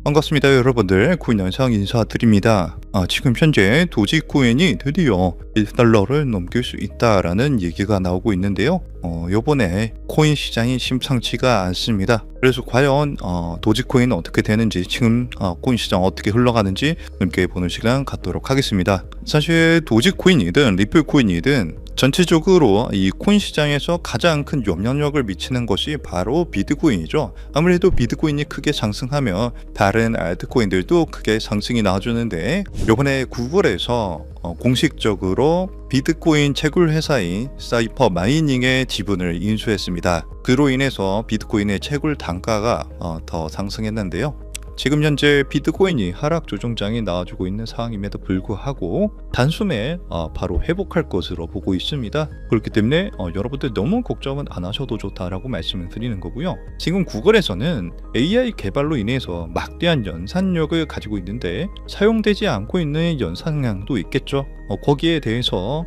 반갑습니다 여러분들, 코인 영상 인사드립니다. 지금 현재 도지코인이 드디어 1달러를 넘길 수 있다라는 얘기가 나오고 있는데요. 요번에 코인 시장이 심상치가 않습니다. 그래서 과연 도지코인은 어떻게 되는지, 지금 코인 시장 어떻게 흘러가는지 함께 보는 시간 갖도록 하겠습니다. 사실 도지코인이든 리플코인이든 전체적으로 이 코인 시장에서 가장 큰 영향력을 미치는 것이 바로 비트코인이죠. 아무래도 비트코인이 크게 상승하면 다른 알트코인들도 크게 상승이 나와주는데, 이번에 구글에서 공식적으로 비트코인 채굴 회사인 사이퍼 마이닝의 지분을 인수했습니다. 그로 인해서 비트코인의 채굴 단가가 더 상승했는데요. 지금 현재 비트코인이 하락 조정장이 나와주고 있는 상황임에도 불구하고 단숨에 바로 회복할 것으로 보고 있습니다. 그렇기 때문에 여러분들 너무 걱정은 안 하셔도 좋다라고 말씀을 드리는 거고요. 지금 구글에서는 AI 개발로 인해서 막대한 연산력을 가지고 있는데 사용되지 않고 있는 연산량도 있겠죠. 거기에 대해서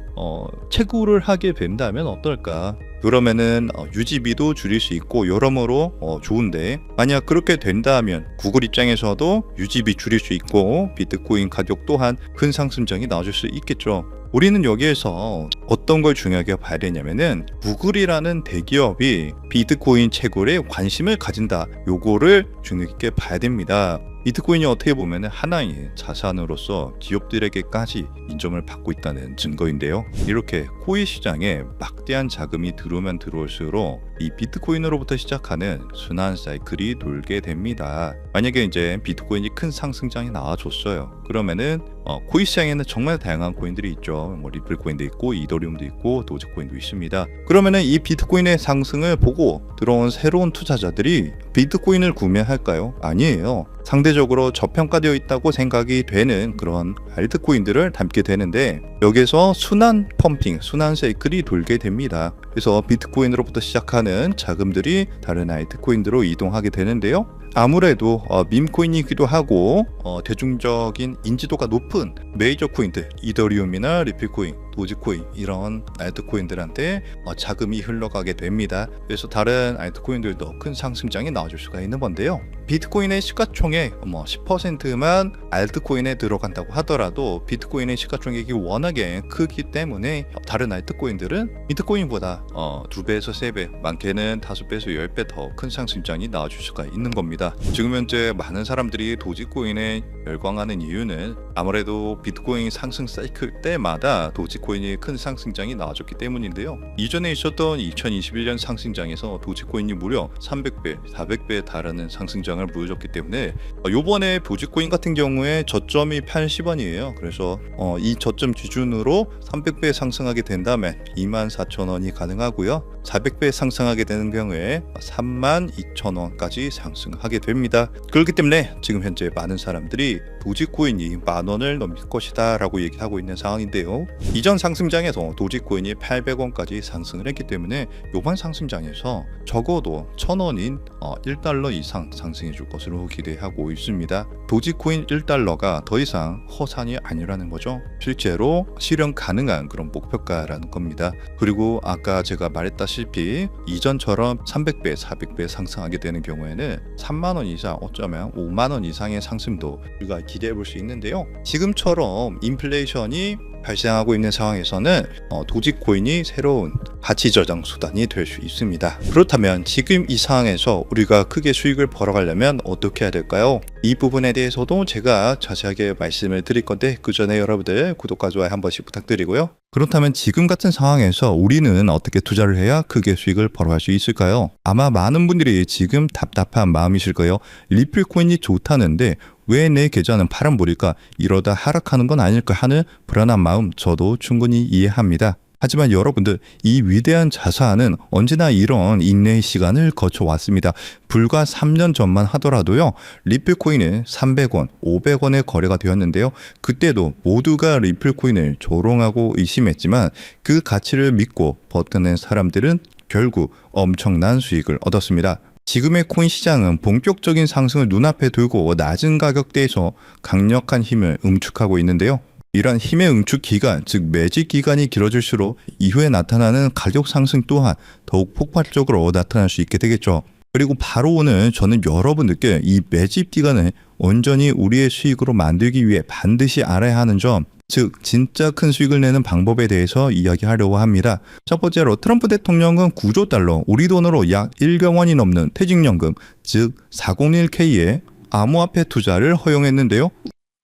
채굴을 하게 된다면 어떨까? 그러면은 유지비도 줄일 수 있고 여러모로 좋은데, 만약 그렇게 된다면 구글 입장에서도 유지비 줄일 수 있고 비트코인 가격 또한 큰 상승장이 나와줄 수 있겠죠. 우리는 여기에서 어떤 걸 중요하게 봐야 되냐면은, 구글이라는 대기업이 비트코인 채굴에 관심을 가진다, 요거를 중요하게 봐야 됩니다. 비트코인이 어떻게 보면 하나의 자산으로서 기업들에게까지 인정을 받고 있다는 증거인데요. 이렇게 코인 시장에 막대한 자금이 들어오면 들어올수록 이 비트코인으로부터 시작하는 순환 사이클이 돌게 됩니다. 만약에 이제 비트코인이 큰 상승장이 나와줬어요. 그러면은 코인 시장에는 정말 다양한 코인들이 있죠. 뭐 리플코인도 있고 이더리움도 있고 도지코인도 있습니다. 그러면은 이 비트코인의 상승을 보고 들어온 새로운 투자자들이 비트코인을 구매할까요? 아니에요. 상대적으로 저평가되어 있다고 생각이 되는 그런 알트코인들을 담게 되는데, 여기서 순환 펌핑, 순환 사이클이 돌게 됩니다. 그래서 비트코인으로부터 시작하는 자금들이 다른 알트코인으로 이동하게 되는데요. 아무래도 밈코인이기도 하고 대중적인 인지도가 높은 메이저 코인들, 이더리움이나 리플코인, 도지코인, 이런 알트코인들한테 자금이 흘러가게 됩니다. 그래서 다른 알트코인들도 큰 상승장이 나와줄 수가 있는 건데요. 비트코인의 시가총액 10%만 알트코인에 들어간다고 하더라도 비트코인의 시가총액이 워낙에 크기 때문에 다른 알트코인들은 비트코인보다 2배에서 3배, 많게는 5배에서 10배 더 큰 상승장이 나와줄 수가 있는 겁니다. 지금 현재 많은 사람들이 도지코인에 열광하는 이유는 아무래도 비트코인 상승 사이클 때마다 도지코인이 큰 상승장이 나와줬기 때문인데요. 이전에 있었던 2021년 상승장에서 도지코인이 무려 300배, 400배에 달하는 상승장을 보여줬기 때문에 요번에 도지코인 같은 경우에 저점이 80원이에요. 그래서 이 저점 기준으로 300배 상승하게 된다면 24,000원이 가능하고요. 400배 상승하게 되는 경우에 32,000원까지 상승하게 됩니다. 그렇기 때문에 지금 현재 많은 사람들이 도지코인이 10,000원을 넘길 것이다 라고 얘기하고 있는 상황인데요. 이전 상승장에서 도지코인이 800원까지 상승을 했기 때문에 이번 상승장에서 적어도 1,000원인 1달러 이상 상승해 줄 것으로 기대하고 있습니다. 도지코인 1달러가 더 이상 허상이 아니라는 거죠. 실제로 실현 가능한 그런 목표가라는 겁니다. 그리고 아까 제가 말했다시피 이전처럼 300배, 400배 상승하게 되는 경우에는 3만원 이상, 어쩌면 5만원 이상의 상승도 우리가 기대해 볼 수 있는데요. 지금처럼 인플레이션이 발생하고 있는 상황에서는 도지코인이 새로운 가치 저장 수단이 될 수 있습니다. 그렇다면 지금 이 상황에서 우리가 크게 수익을 벌어가려면 어떻게 해야 될까요? 이 부분에 대해서도 제가 자세하게 말씀을 드릴 건데, 그 전에 여러분들 구독과 좋아요 한 번씩 부탁드리고요. 그렇다면 지금 같은 상황에서 우리는 어떻게 투자를 해야 크게 수익을 벌어갈 수 있을까요? 아마 많은 분들이 지금 답답한 마음이실 거예요. 리플코인이 좋다는데 왜 내 계좌는 파란불일까? 이러다 하락하는 건 아닐까 하는 불안한 마음 저도 충분히 이해합니다. 하지만 여러분들, 이 위대한 자산은 언제나 이런 인내의 시간을 거쳐왔습니다. 불과 3년 전만 하더라도요, 리플코인은 300원, 500원에 거래가 되었는데요. 그때도 모두가 리플코인을 조롱하고 의심했지만 그 가치를 믿고 버텨낸 사람들은 결국 엄청난 수익을 얻었습니다. 지금의 코인 시장은 본격적인 상승을 눈앞에 두고 낮은 가격대에서 강력한 힘을 응축하고 있는데요. 이러한 힘의 응축 기간, 즉 매집 기간이 길어질수록 이후에 나타나는 가격 상승 또한 더욱 폭발적으로 나타날 수 있게 되겠죠. 그리고 바로 오늘 저는 여러분들께 이 매집 기간을 온전히 우리의 수익으로 만들기 위해 반드시 알아야 하는 점, 즉 진짜 큰 수익을 내는 방법에 대해서 이야기하려고 합니다. 첫 번째로 트럼프 대통령은 9조 달러, 우리 돈으로 약 1억 원이 넘는 퇴직연금, 즉 401k의 암호화폐 투자를 허용했는데요.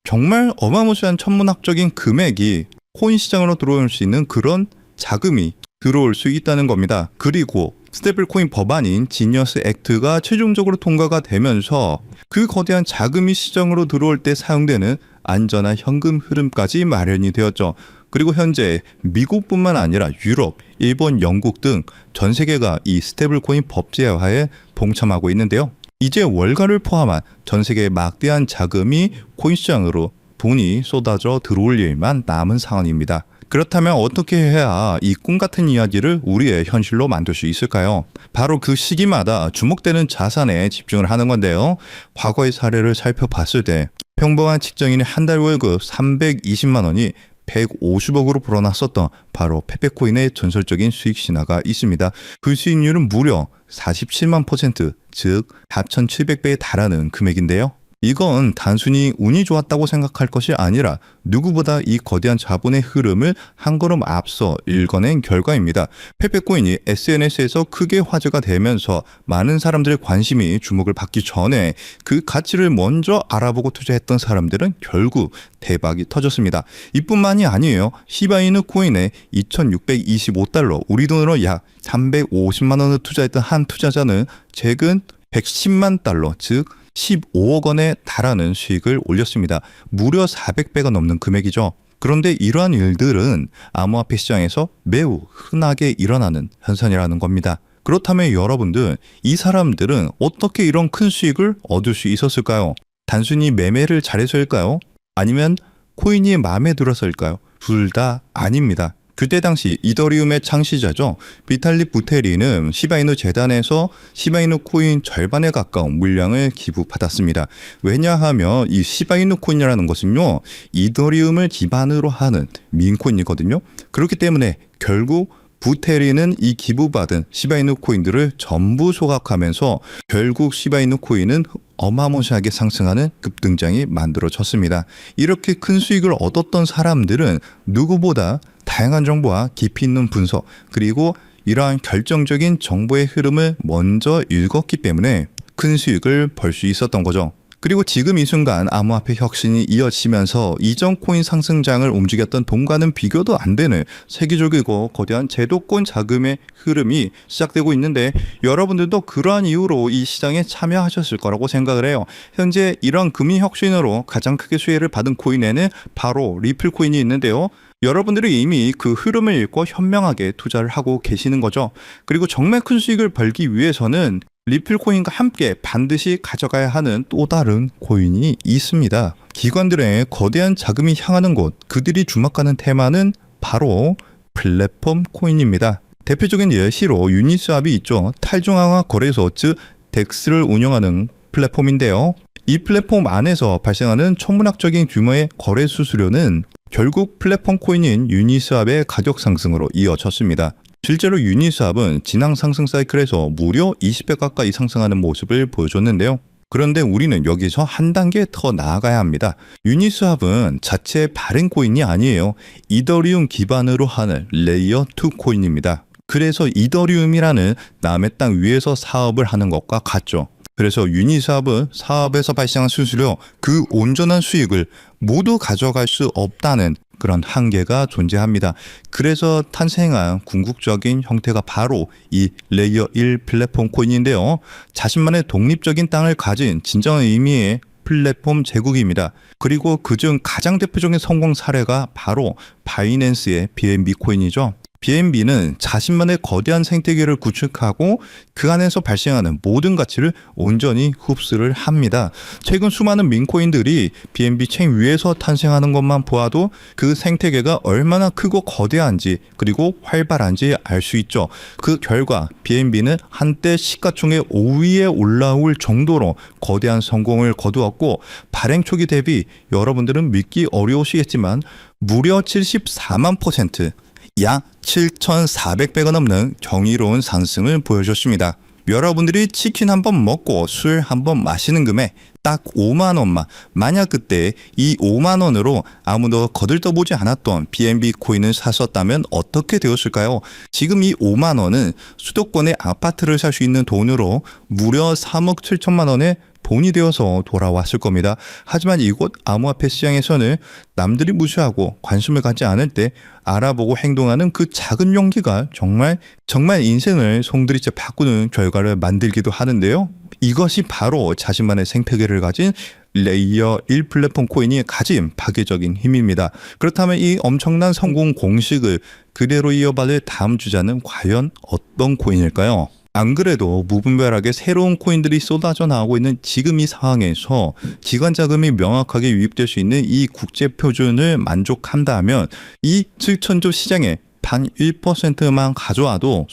정말 어마무시한 천문학적인 금액이 코인 시장으로 들어올 수 있는 그런 자금이 들어올 수 있다는 겁니다. 그리고 스테이블 코인 법안인 지니어스 액트가 최종적으로 통과가 되면서 그 거대한 자금이 시장으로 들어올 때 사용되는 안전한 현금 흐름까지 마련이 되었죠. 그리고 현재 미국뿐만 아니라 유럽, 일본, 영국 등 전 세계가 이 스테이블 코인 법제화에 동참하고 있는데요. 이제 월가를 포함한 전 세계의 막대한 자금이 코인 시장으로 돈이 쏟아져 들어올 일만 남은 상황입니다. 그렇다면 어떻게 해야 이 꿈 같은 이야기를 우리의 현실로 만들 수 있을까요? 바로 그 시기마다 주목되는 자산에 집중을 하는 건데요. 과거의 사례를 살펴봤을 때 평범한 직장인의 한 달 월급 320만 원이 150억으로 불어났었던 바로 페페코인의 전설적인 수익 신화가 있습니다. 그 수익률은 무려 47만 %, 즉 4,700배에 달하는 금액인데요. 이건 단순히 운이 좋았다고 생각할 것이 아니라 누구보다 이 거대한 자본의 흐름을 한 걸음 앞서 읽어낸 결과입니다. 페페코인이 SNS에서 크게 화제가 되면서 많은 사람들의 관심이 주목을 받기 전에 그 가치를 먼저 알아보고 투자했던 사람들은 결국 대박이 터졌습니다. 이뿐만이 아니에요. 시바이누 코인에 2,625달러, 우리 돈으로 약 350만 원을 투자했던 한 투자자는 최근 110만 달러, 즉 15억 원에 달하는 수익을 올렸습니다. 무려 400배가 넘는 금액이죠. 그런데 이러한 일들은 암호화폐 시장에서 매우 흔하게 일어나는 현상이라는 겁니다. 그렇다면 여러분들, 이 사람들은 어떻게 이런 큰 수익을 얻을 수 있었을까요? 단순히 매매를 잘해서일까요? 아니면 코인이 마음에 들어서일까요? 둘 다 아닙니다. 그때 당시 이더리움의 창시자죠. 비탈릭 부테린은 시바이누 재단에서 시바이누 코인 절반에 가까운 물량을 기부받았습니다. 왜냐하면 이 시바이누 코인이라는 것은요, 이더리움을 기반으로 하는 민코인이거든요. 그렇기 때문에 결국 부테린은 이 기부받은 시바이누 코인들을 전부 소각하면서 결국 시바이누 코인은 어마무시하게 상승하는 급등장이 만들어졌습니다. 이렇게 큰 수익을 얻었던 사람들은 누구보다 다양한 정보와 깊이 있는 분석, 그리고 이러한 결정적인 정보의 흐름을 먼저 읽었기 때문에 큰 수익을 벌 수 있었던 거죠. 그리고 지금 이 순간 암호화폐 혁신이 이어지면서 이전 코인 상승장을 움직였던 돈과는 비교도 안 되는 세계적이고 거대한 제도권 자금의 흐름이 시작되고 있는데, 여러분들도 그러한 이유로 이 시장에 참여하셨을 거라고 생각을 해요. 현재 이런 금융 혁신으로 가장 크게 수혜를 받은 코인에는 바로 리플 코인이 있는데요. 여러분들이 이미 그 흐름을 읽고 현명하게 투자를 하고 계시는 거죠. 그리고 정말 큰 수익을 벌기 위해서는 리플 코인과 함께 반드시 가져가야 하는 또 다른 코인이 있습니다. 기관들의 거대한 자금이 향하는 곳, 그들이 주목하는 테마는 바로 플랫폼 코인입니다. 대표적인 예시로 유니스왑이 있죠. 탈중앙화 거래소, 즉 덱스를 운영하는 플랫폼인데요. 이 플랫폼 안에서 발생하는 천문학적인 규모의 거래 수수료는 결국 플랫폼 코인인 유니스왑의 가격 상승으로 이어졌습니다. 실제로 유니스왑은 지난 상승 사이클에서 무려 20배 가까이 상승하는 모습을 보여줬는데요. 그런데 우리는 여기서 한 단계 더 나아가야 합니다. 유니스왑은 자체 발행 코인이 아니에요. 이더리움 기반으로 하는 레이어 2 코인입니다. 그래서 이더리움이라는 남의 땅 위에서 사업을 하는 것과 같죠. 그래서 유니스왑은 사업에서 발생한 수수료, 그 온전한 수익을 모두 가져갈 수 없다는 그런 한계가 존재합니다. 그래서 탄생한 궁극적인 형태가 바로 이 레이어 1 플랫폼 코인인데요. 자신만의 독립적인 땅을 가진 진정한 의미의 플랫폼 제국입니다. 그리고 그중 가장 대표적인 성공 사례가 바로 바이낸스의 BNB 코인이죠. BNB는 자신만의 거대한 생태계를 구축하고 그 안에서 발생하는 모든 가치를 온전히 흡수를 합니다. 최근 수많은 민코인들이 BNB 체인 위에서 탄생하는 것만 보아도 그 생태계가 얼마나 크고 거대한지, 그리고 활발한지 알 수 있죠. 그 결과 BNB는 한때 시가총액 5위에 올라올 정도로 거대한 성공을 거두었고, 발행 초기 대비 여러분들은 믿기 어려우시겠지만 무려 74만 %, 약 7,400배가 넘는 경이로운 상승을 보여줬습니다. 여러분들이 치킨 한번 먹고 술 한번 마시는 금액 딱 5만 원만, 만약 그때 이 5만 원으로 아무도 거들떠보지 않았던 BNB 코인을 샀었다면 어떻게 되었을까요? 지금 이 5만 원은 수도권의 아파트를 살 수 있는 돈으로 무려 3억 7천만 원의 돈이 되어서 돌아왔을 겁니다. 하지만 이곳 암호화폐 시장에서는 남들이 무시하고 관심을 갖지 않을 때 알아보고 행동하는 그 작은 용기가 정말 인생을 송두리째 바꾸는 결과를 만들기도 하는데요. 이것이 바로 자신만의 생태계를 가진 레이어 1 플랫폼 코인이 가진 파괴적인 힘입니다. 그렇다면 이 엄청난 성공 공식을 그대로 이어받을 다음 주자는 과연 어떤 코인일까요? 안 그래도 무분별하게 새로운 코인들이 쏟아져 나오고 있는 지금 이 상황에서 기관 자금이 명확하게 유입될 수 있는 이 국제 표준을 만족한다면 이 7천조 시장에 단 1%만 가져와도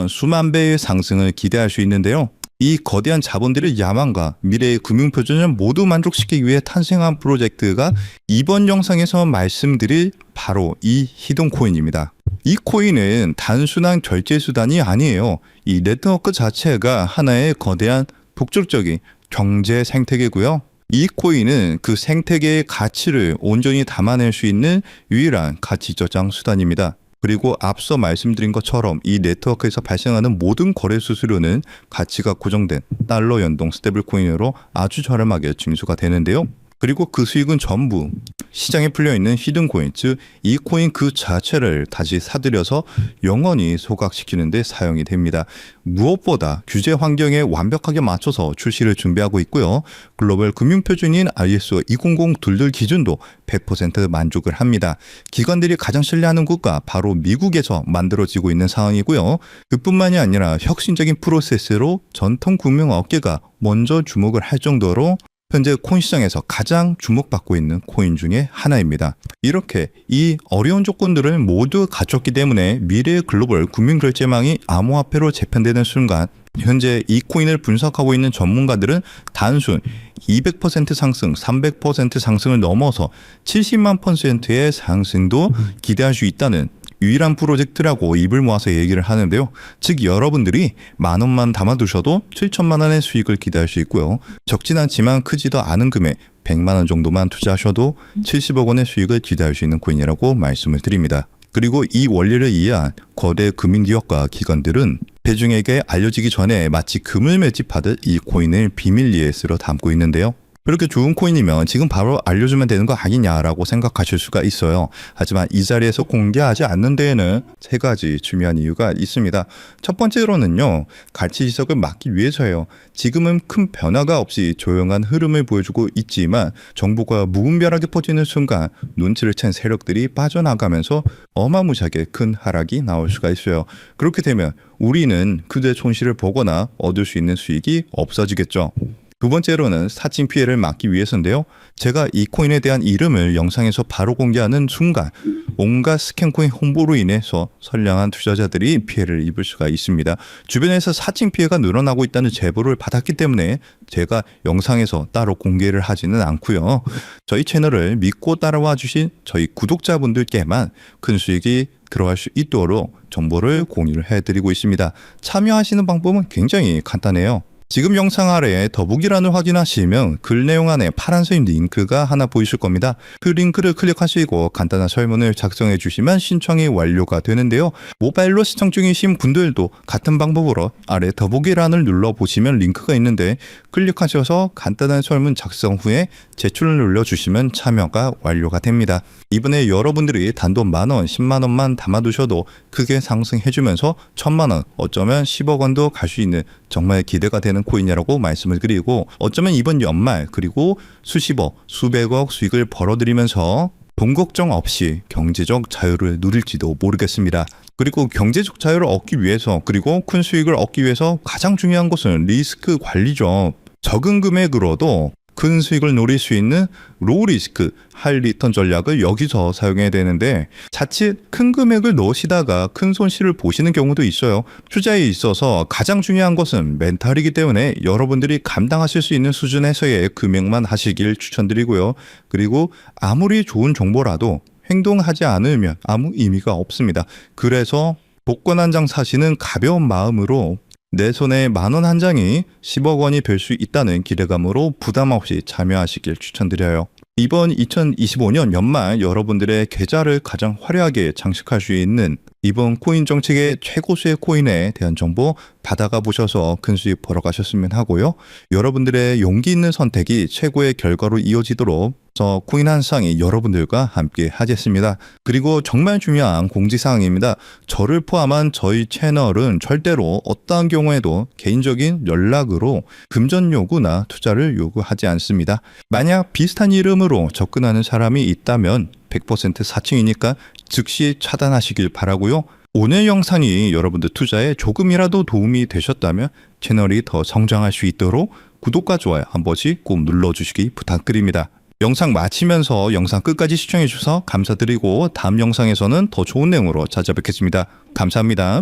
수만 배의 상승을 기대할 수 있는데요. 이 거대한 자본들의 야망과 미래의 금융표준을 모두 만족시키기 위해 탄생한 프로젝트가 이번 영상에서 말씀드릴 바로 이 히든코인입니다. 이 코인은 단순한 결제 수단이 아니에요. 이 네트워크 자체가 하나의 거대한 독점적인 경제 생태계고요. 이 코인은 그 생태계의 가치를 온전히 담아낼 수 있는 유일한 가치 저장 수단입니다. 그리고 앞서 말씀드린 것처럼 이 네트워크에서 발생하는 모든 거래 수수료는 가치가 고정된 달러 연동 스테이블 코인으로 아주 저렴하게 징수가 되는데요. 그리고 그 수익은 전부 시장에 풀려있는 히든코인, 즉 이 코인 그 자체를 다시 사들여서 영원히 소각시키는 데 사용이 됩니다. 무엇보다 규제 환경에 완벽하게 맞춰서 출시를 준비하고 있고요. 글로벌 금융표준인 ISO 2002 기준도 100% 만족을 합니다. 기관들이 가장 신뢰하는 국가 바로 미국에서 만들어지고 있는 상황이고요. 그뿐만이 아니라 혁신적인 프로세스로 전통 금융업계가 먼저 주목을 할 정도로 현재 코인 시장에서 가장 주목받고 있는 코인 중에 하나입니다. 이렇게 이 어려운 조건들을 모두 갖췄기 때문에 미래의 글로벌 금융결제망이 암호화폐로 재편되는 순간 현재 이 코인을 분석하고 있는 전문가들은 단순 200% 상승, 300% 상승을 넘어서 70만 %의 상승도 기대할 수 있다는 유일한 프로젝트라고 입을 모아서 얘기를 하는데요. 즉 여러분들이 만 원만 담아두셔도 7천만 원의 수익을 기대할 수 있고요. 적진 않지만 크지도 않은 금액 100만 원 정도만 투자하셔도 70억 원의 수익을 기대할 수 있는 코인이라고 말씀을 드립니다. 그리고 이 원리를 이해한 거대 금융기업과 기관들은 대중에게 알려지기 전에 마치 금을 매집하듯 이 코인을 비밀 리에스로 담고 있는데요. 그렇게 좋은 코인이면 지금 바로 알려주면 되는 거 아니냐라고 생각하실 수가 있어요. 하지만 이 자리에서 공개하지 않는 데에는 세 가지 중요한 이유가 있습니다. 첫 번째로는요, 가치 지석을 막기 위해서예요. 지금은 큰 변화가 없이 조용한 흐름을 보여주고 있지만 정보가 무분별하게 퍼지는 순간 눈치를 챈 세력들이 빠져나가면서 어마무시하게 큰 하락이 나올 수가 있어요. 그렇게 되면 우리는 그들의 손실을 보거나 얻을 수 있는 수익이 없어지겠죠. 두 번째로는 사칭 피해를 막기 위해서인데요. 제가 이 코인에 대한 이름을 영상에서 바로 공개하는 순간 온갖 스캔코인 홍보로 인해서 선량한 투자자들이 피해를 입을 수가 있습니다. 주변에서 사칭 피해가 늘어나고 있다는 제보를 받았기 때문에 제가 영상에서 따로 공개를 하지는 않고요. 저희 채널을 믿고 따라와 주신 저희 구독자분들께만 큰 수익이 들어갈 수 있도록 정보를 공유를 해드리고 있습니다. 참여하시는 방법은 굉장히 간단해요. 지금 영상 아래에 더보기란을 확인하시면 글 내용 안에 파란색 링크가 하나 보이실 겁니다. 그 링크를 클릭하시고 간단한 설문을 작성해 주시면 신청이 완료가 되는데요. 모바일로 시청 중이신 분들도 같은 방법으로 아래 더보기란을 눌러보시면 링크가 있는데 클릭하셔서 간단한 설문 작성 후에 제출을 눌러주시면 참여가 완료가 됩니다. 이번에 여러분들이 단돈 만원, 10만 원만 담아두셔도 크게 상승해주면서 1000만 원, 어쩌면 10억 원도 갈 수 있는 정말 기대가 되는 코인이라고 말씀을 드리고, 어쩌면 이번 연말 그리고 수십억, 수백억 수익을 벌어들이면서 돈 걱정 없이 경제적 자유를 누릴지도 모르겠습니다. 그리고 경제적 자유를 얻기 위해서, 그리고 큰 수익을 얻기 위해서 가장 중요한 것은 리스크 관리죠. 적은 금액으로도 큰 수익을 노릴 수 있는 로우 리스크, 하이 리턴 전략을 여기서 사용해야 되는데 자칫 큰 금액을 넣으시다가 큰 손실을 보시는 경우도 있어요. 투자에 있어서 가장 중요한 것은 멘탈이기 때문에 여러분들이 감당하실 수 있는 수준에서의 금액만 하시길 추천드리고요. 그리고 아무리 좋은 정보라도 행동하지 않으면 아무 의미가 없습니다. 그래서 복권 한 장 사시는 가벼운 마음으로 내 손에 10,000원 한 장이 10억 원이 될 수 있다는 기대감으로 부담 없이 참여하시길 추천드려요. 이번 2025년 연말 여러분들의 계좌를 가장 화려하게 장식할 수 있는 이번 코인 정책의 최고수의 코인에 대한 정보 받아가 보셔서 큰 수익 벌어가셨으면 하고요. 여러분들의 용기 있는 선택이 최고의 결과로 이어지도록 저 코인 한 쌍이 여러분들과 함께 하겠습니다. 그리고 정말 중요한 공지사항입니다. 저를 포함한 저희 채널은 절대로 어떠한 경우에도 개인적인 연락으로 금전 요구나 투자를 요구하지 않습니다. 만약 비슷한 이름으로 접근하는 사람이 있다면 100% 사칭이니까 즉시 차단하시길 바라고요. 오늘 영상이 여러분들 투자에 조금이라도 도움이 되셨다면 채널이 더 성장할 수 있도록 구독과 좋아요 한 번씩 꼭 눌러주시기 부탁드립니다. 영상 마치면서 영상 끝까지 시청해 주셔서 감사드리고 다음 영상에서는 더 좋은 내용으로 찾아뵙겠습니다. 감사합니다.